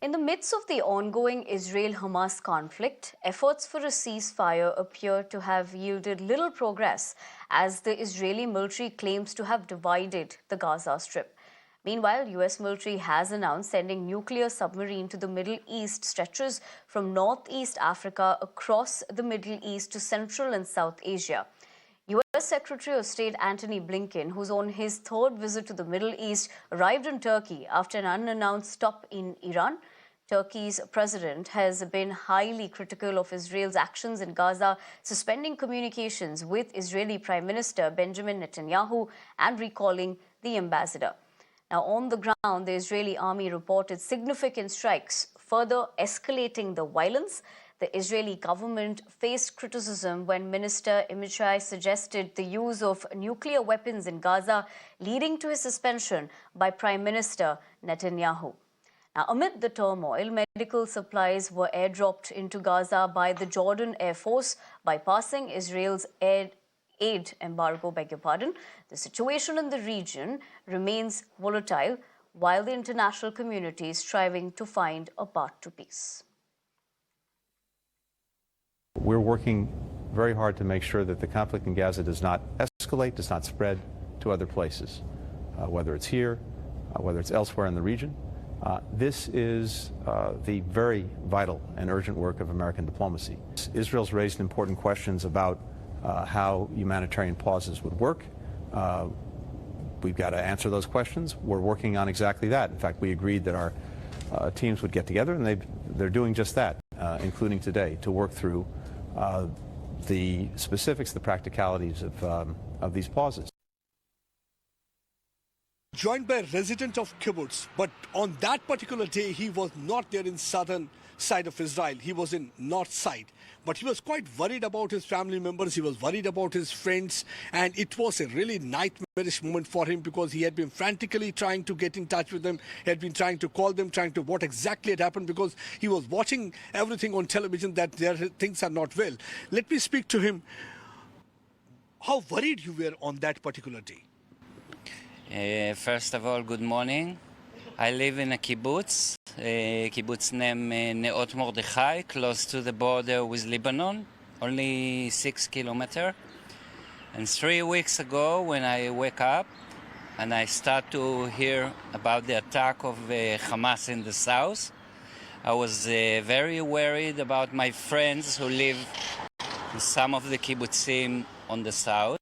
In the midst of the ongoing Israel-Hamas conflict, efforts for a ceasefire appear to have yielded little progress as the Israeli military claims to have divided the Gaza Strip. Meanwhile, US military has announced sending nuclear submarine to the Middle East stretches from northeast Africa across the Middle East to Central and South Asia. US Secretary of State Antony Blinken, who's on his third visit to the Middle East, arrived in Turkey after an unannounced stop in Iran. Turkey's president has been highly critical of Israel's actions in Gaza, suspending communications with Israeli Prime Minister Benjamin Netanyahu and recalling the ambassador. Now, on the ground, the Israeli army reported significant strikes, further escalating the violence. The Israeli government faced criticism when Minister Amichai suggested the use of nuclear weapons in Gaza, leading to his suspension by Prime Minister Netanyahu. Now, amid the turmoil, medical supplies were airdropped into Gaza by the Jordan Air Force, bypassing Israel's aid embargo. The situation in the region remains volatile, while the international community is striving to find a path to peace. We're working very hard to make sure that the conflict in Gaza does not escalate, does not spread to other places, whether it's here, whether it's elsewhere in the region. This is the very vital and urgent work of American diplomacy. Israel's raised important questions about how humanitarian pauses would work. We've got to answer those questions. We're working on exactly that. In fact, we agreed that our teams would get together, and they're doing just that, including today, to work through the specifics, the practicalities of these pauses. Joined by a resident of kibbutz, but on that particular day, he was not there in southern side of Israel. He was in north side. But he was quite worried about his family members. He was worried about his friends. And it was a really nightmarish moment for him because he had been frantically trying to get in touch with them. He had been trying to call them, trying to what exactly had happened because he was watching everything on television that things are not well. Let me speak to him. How worried you were on that particular day? First of all, good morning. I live in a kibbutz, kibbutz named Neot Mordechai, close to the border with Lebanon, only 6 kilometers. And 3 weeks ago, when I wake up and I start to hear about the attack of Hamas in the south, I was very worried about my friends who live in some of the kibbutzim on the south.